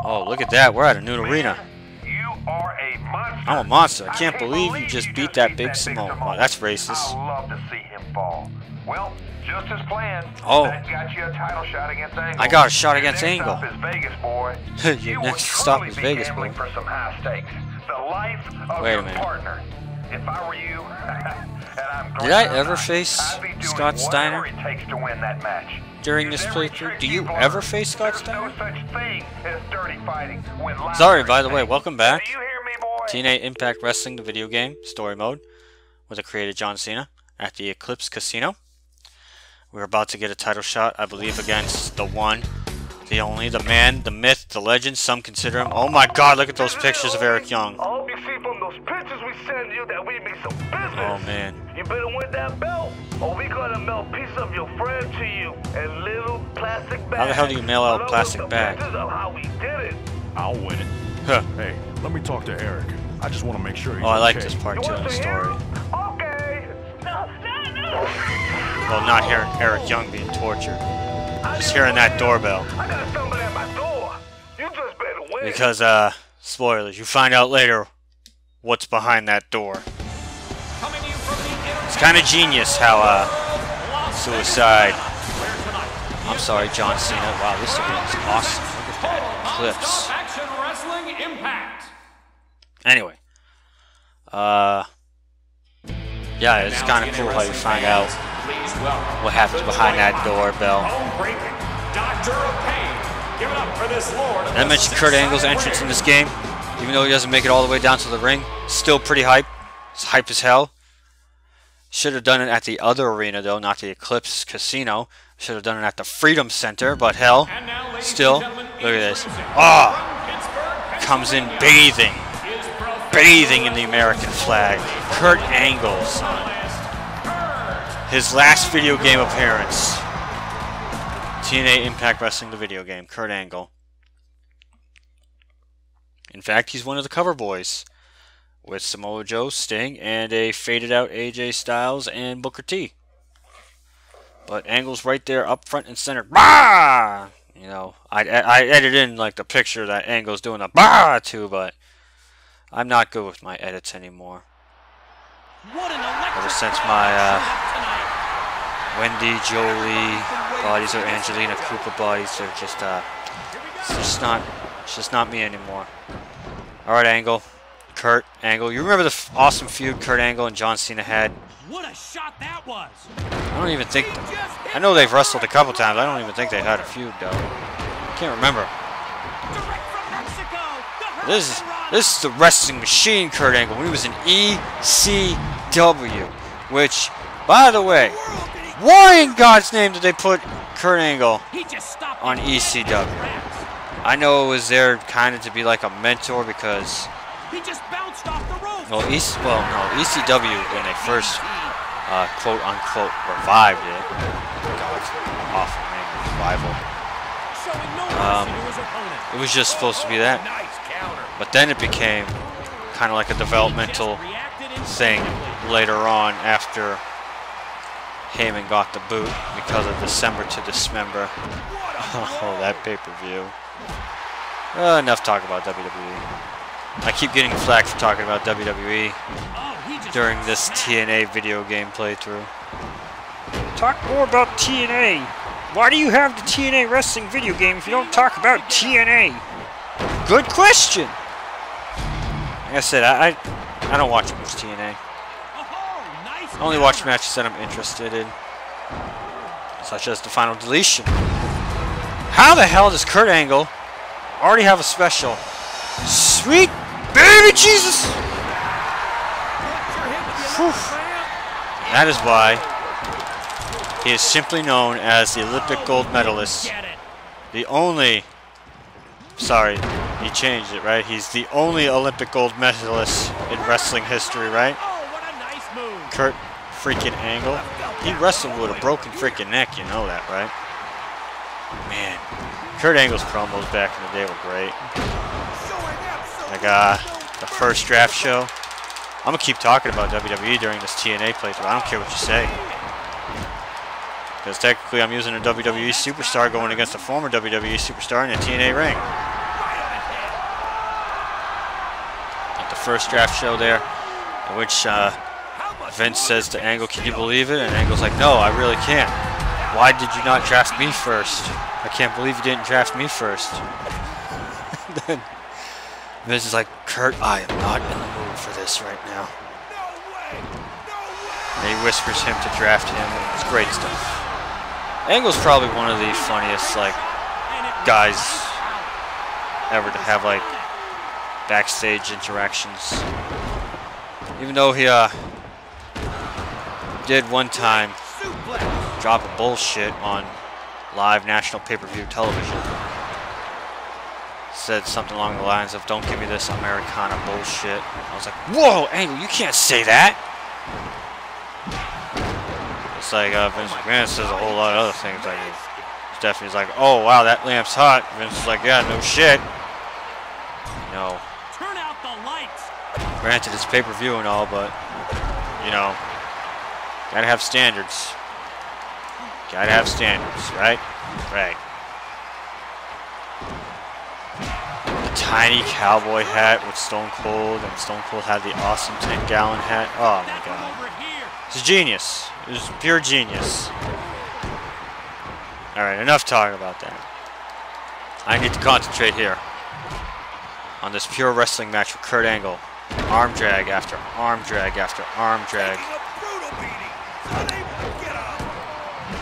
Oh, look at that. We're at a new arena. You are a monster. I'm a monster. I can't believe you just beat that big Samoan. Wow, that's racist. I'd love to see him fall. Well, just as planned. Oh. That got you a title shot against Angle. I got a shot against Angle. Next stop is Vegas, boy. Your next stop is Vegas, boy. For some high stakes. The life of Wait a your minute. partner. If I were you, and I'm Did I ever face I'd be doing Scott Steiner whatever it takes to win that match. during this playthrough? Do you ever face Scott Steiner? There's no such thing as dirty fighting when lives Sorry, are by at the way, stake. welcome back. Do you hear me, boy? TNA Impact Wrestling, the video game, story mode, with the creator John Cena at the Eclipse Casino. We're about to get a title shot, I believe, against the one, the only, the man, the myth, the legend, some consider him. Oh my god, look at those pictures of Eric Young. I hope you see from those pictures we send you that we make some business. Oh man. You better win that belt, or we gonna mail a piece of your friend to you in little plastic bags. How the hell do you mail out a Along plastic with the bag? pictures of how we did it. I'll win it. Huh. Hey, let me talk to Eric. I just want to make sure he's Oh, I like okay. this part You too want in the to story. hear him? Okay. No. Well, not hearing Eric Young being tortured. Just hearing that doorbell. I got somebody at my door. You just better win. Because, spoilers, you find out later what's behind that door. It's kind of genius how, Suicide. I'm sorry, John Cena. Wow, this arena is awesome. Look at that eclipse. Anyway. Yeah, it's kind of cool how you find out what happens behind that doorbell. And I mentioned Kurt Angle's entrance in this game. Even though he doesn't make it all the way down to the ring, still pretty hype. It's hype as hell. Should have done it at the other arena though, not the Eclipse Casino. Should have done it at the Freedom Center, but hell, still, look at this. Ah! Comes in bathing in the American flag. Kurt Angle, son. His last video game appearance. TNA Impact Wrestling, the video game. Kurt Angle. In fact, he's one of the cover boys. With Samoa Joe, Sting, and a faded out AJ Styles and Booker T. But Angle's right there up front and center. Bah! You know, I edited in like the picture that Angle's doing a bah to, but I'm not good with my edits anymore. Ever since my Wendy, Jolie bodies or Angelina Cooper bodies are just it's just not me anymore. All right, Angle, Kurt Angle. You remember the awesome feud Kurt Angle and John Cena had? What a shot that was! I don't even think. I know they've wrestled a couple times. I don't even think they had a feud though. I can't remember. This is the wrestling machine, Kurt Angle. When he was in ECW, which, by the way, why in God's name did they put Kurt Angle on ECW? I know it was there kind of to be like a mentor because. He just bounced off the roof. Well, ECW when they first quote unquote revived it. God, awful name, revival. It was just supposed to be that. But then it became kind of like a developmental thing later on after Heyman got the boot because of December to Dismember. Oh, that pay-per-view. Enough talk about WWE. I keep getting flack for talking about WWE during this TNA video game playthrough. Talk more about TNA. Why do you have the TNA wrestling video game if you don't talk about TNA? Good question. Like I said, I don't watch much TNA. I only watch matches that I'm interested in, such as the Final Deletion. How the hell does Kurt Angle already have a special? Sweet baby Jesus! Whew. That is why he is simply known as the Olympic gold medalist. The only... Sorry, he changed it, right? He's the only Olympic gold medalist in wrestling history, right? Kurt freaking Angle. He wrestled with a broken freaking neck, you know that, right? Man, Kurt Angle's promos back in the day were great. Like, the first draft show. I'm gonna keep talking about WWE during this TNA playthrough. I don't care what you say. Because technically I'm using a WWE superstar going against a former WWE superstar in a TNA ring. first draft show there, in which Vince says to Angle, "Can you believe it?" And Angle's like, "No, I really can't. Why did you not draft me first? I can't believe you didn't draft me first." Then Vince is like, "Kurt, I am not in the mood for this right now." And he whispers him to draft him. It's great stuff. Angle's probably one of the funniest like guys ever to have like backstage interactions. Even though he did one time drop a bullshit on live national pay-per-view television. Said something along the lines of, "Don't give me this Americana bullshit." I was like, "Whoa, Angle, you can't say that." It's like Vince McMahon says a whole lot of other things. Like Stephanie's like, "Oh wow, that lamp's hot." Vince is like, "Yeah, no shit." You know, Turn out the lights. granted it's pay-per-view and all, but you know, gotta have standards. Gotta have standards, right? Right. The tiny cowboy hat with Stone Cold, and Stone Cold had the awesome 10-gallon hat. Oh my god. Over here. It's genius. It was pure genius. Alright, enough talking about that. I need to concentrate here on this pure wrestling match with Kurt Angle. Arm drag after arm drag after arm drag.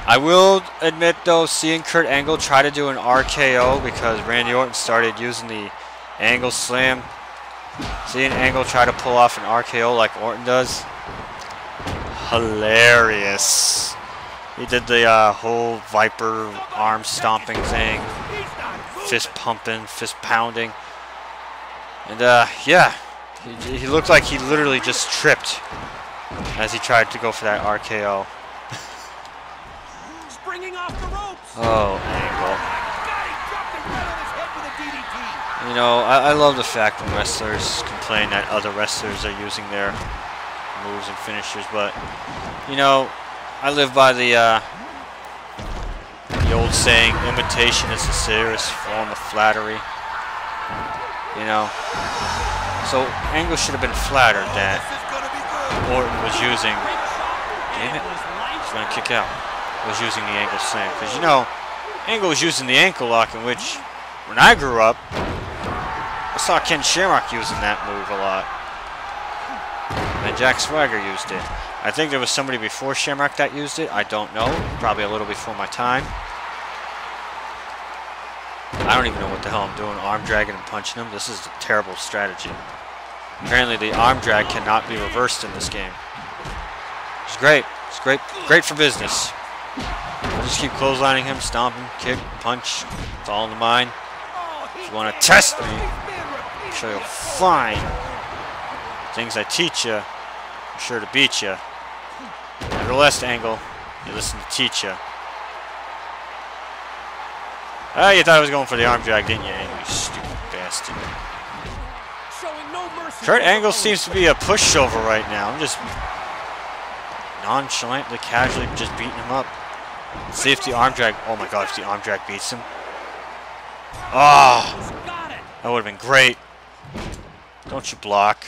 I will admit though, seeing Kurt Angle try to do an RKO because Randy Orton started using the Angle Slam. Seeing Angle try to pull off an RKO like Orton does. Hilarious. He did the whole Viper arm stomping thing. Fist pumping, fist pounding. And yeah, he looked like he literally just tripped as he tried to go for that RKO. Springing off the ropes. Oh, Angle. You know, I love the fact when wrestlers complain that other wrestlers are using their moves and finishers, but you know, I live by the old saying, imitation is the sincerest form of flattery. You know, so Angle should have been flattered that Orton was using. Damn it! He's gonna kick out. Was using the Angle Slam, because you know, Angle was using the ankle lock, in which when I grew up, I saw Ken Shamrock using that move a lot. And Jack Swagger used it. I think there was somebody before Shamrock that used it. I don't know. Probably a little before my time. I don't even know what the hell I'm doing. Arm dragging and punching him. This is a terrible strategy. Apparently the arm drag cannot be reversed in this game. It's great. It's great. Great for business. I'll just keep clotheslining him, stomping, kick, punch. It's all in the mind. If you want to test me, I'm sure you'll find things I teach you. I'm sure to beat you. Nevertheless, Angle, you listen to teach you. Oh, you thought I was going for the arm drag, didn't you, Angle? You stupid bastard. Showing no mercy. Kurt Angle seems to be a pushover right now. I'm just nonchalantly, casually just beating him up. Let's see if the arm drag. Oh my god, if the arm drag beats him. Oh, Got it. that would have been great. Don't you block.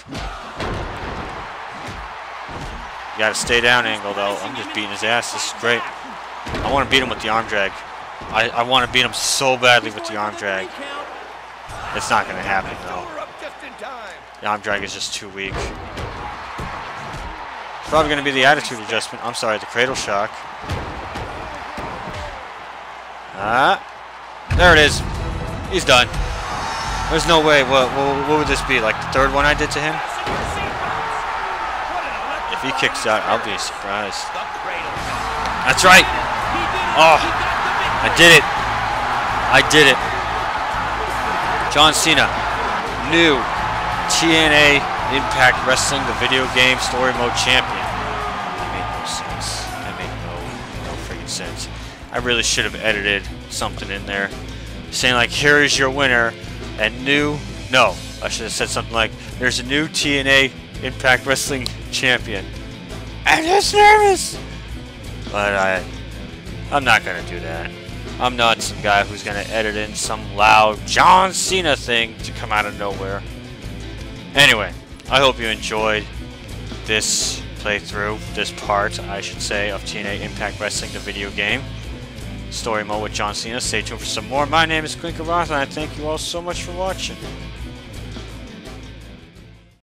You gotta stay down, Angle, though. I'm just beating his ass. This is great. I want to beat him with the arm drag. I want to beat him so badly with the arm drag. It's not going to happen, though. The arm drag is just too weak. It's probably going to be the attitude adjustment. I'm sorry, the cradle shock. There it is. He's done. There's no way. What would this be? Like the third one I did to him? If he kicks out, I'll be surprised. That's right. Oh, I did it. I did it. John Cena, new TNA Impact Wrestling, the video game story mode champion. That made no sense. That made no freaking sense. I really should have edited something in there saying like, here is your winner, and no, I should have said something like, there's a new TNA Impact Wrestling champion. I'm just nervous. But I'm not going to do that. I'm not some guy who's going to edit in some loud John Cena thing to come out of nowhere. Anyway, I hope you enjoyed this playthrough, this part, I should say, of TNA Impact Wrestling, the video game. Story mode with John Cena. Stay tuned for some more. My name is Clinkeroith, and I thank you all so much for watching.